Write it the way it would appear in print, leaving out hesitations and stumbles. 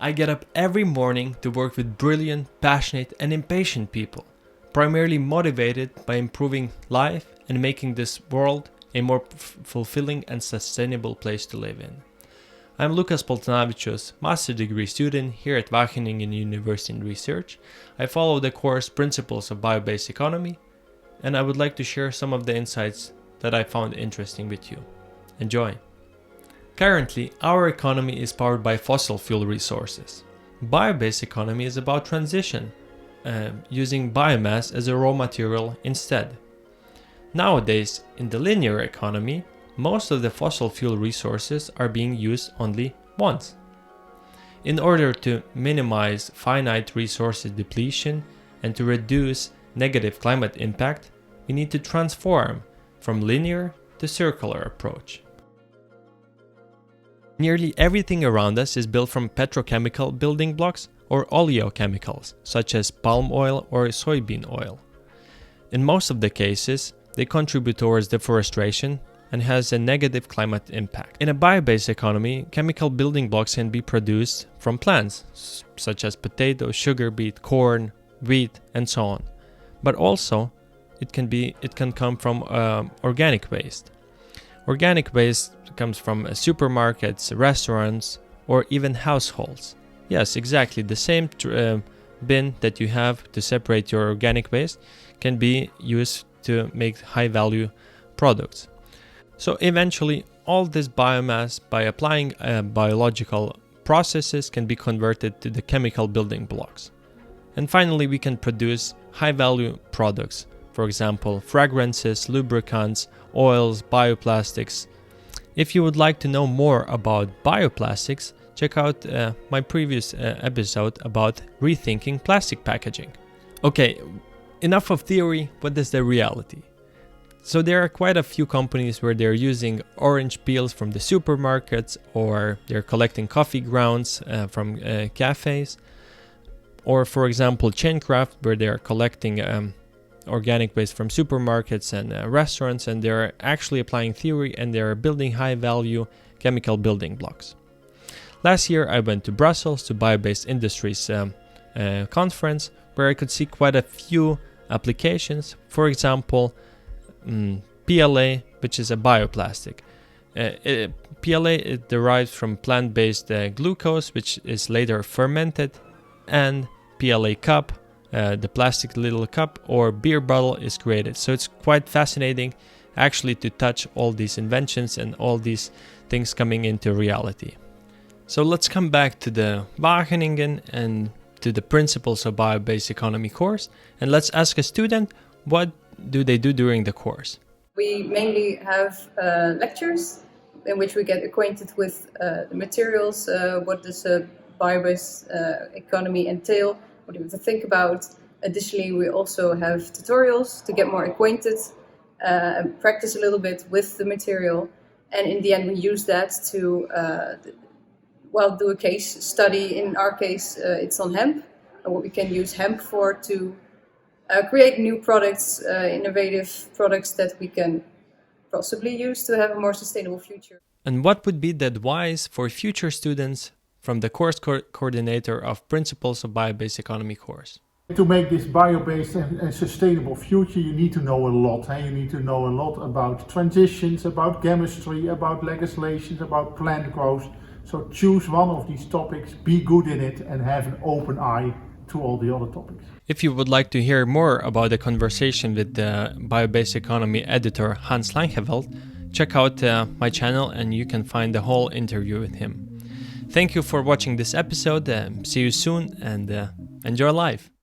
I get up every morning to work with brilliant, passionate, and impatient people, primarily motivated by improving life and making this world a more fulfilling and sustainable place to live in. I'm Lukas Poltanavičius, master degree student here at Wageningen University in Research. I follow the course Principles of Biobased Economy, and I would like to share some of the insights that I found interesting with you. Enjoy! Currently, our economy is powered by fossil fuel resources. Biobased economy is about transition, using biomass as a raw material instead. Nowadays, in the linear economy, most of the fossil fuel resources are being used only once. In order to minimize finite resources depletion and to reduce negative climate impact, we need to transform from linear to circular approach. Nearly everything around us is built from petrochemical building blocks or oleochemicals, such as palm oil or soybean oil. In most of the cases, they contribute towards deforestation and has a negative climate impact. In a bio-based economy, chemical building blocks can be produced from plants, such as potato, sugar beet, corn, wheat, and so on. But also, it can come from organic waste. Organic waste comes from supermarkets, restaurants, or even households. Yes, exactly. The same bin that you have to separate your organic waste can be used to make high-value products. So eventually, all this biomass, by applying biological processes, can be converted to the chemical building blocks. And finally, we can produce high-value products. For example, fragrances, lubricants, oils, bioplastics. If you would like to know more about bioplastics, check out my previous episode about rethinking plastic packaging. Okay, enough of theory, what is the reality? So there are quite a few companies where they're using orange peels from the supermarkets, or they're collecting coffee grounds from cafes, or for example Chaincraft, where they are collecting organic waste from supermarkets and restaurants, and they're actually applying theory and they're building high value chemical building blocks. Last year I went to Brussels to Biobased Industries conference, where I could see quite a few applications. For example, PLA, which is a bioplastic. PLA, it derives from plant-based glucose, which is later fermented, and PLA cup, the plastic little cup or beer bottle, is created. So it's quite fascinating actually to touch all these inventions and all these things coming into reality. So let's come back to the Wageningen and to the Principles of Biobased Economy course, and let's ask a student, what do they do during the course? We mainly have lectures in which we get acquainted with the materials, what does a bio-based economy entail, what do we have to think about. Additionally, we also have tutorials to get more acquainted and practice a little bit with the material. And in the end, we use that to do a case study. In our case, it's on hemp, and what we can use hemp for to create new products, innovative products that we can possibly use to have a more sustainable future. And what would be the advice for future students from the course coordinator of Principles of Biobased Economy course? To make this bio-based and sustainable future, you need to know a lot. You need to know a lot about transitions, about chemistry, about legislations, about plant growth. So choose one of these topics, be good in it, and have an open eye to all the other topics. If you would like to hear more about the conversation with the Biobased Economy editor Hans Langeveld, check out my channel and you can find the whole interview with him. Thank you for watching this episode. See you soon and enjoy life.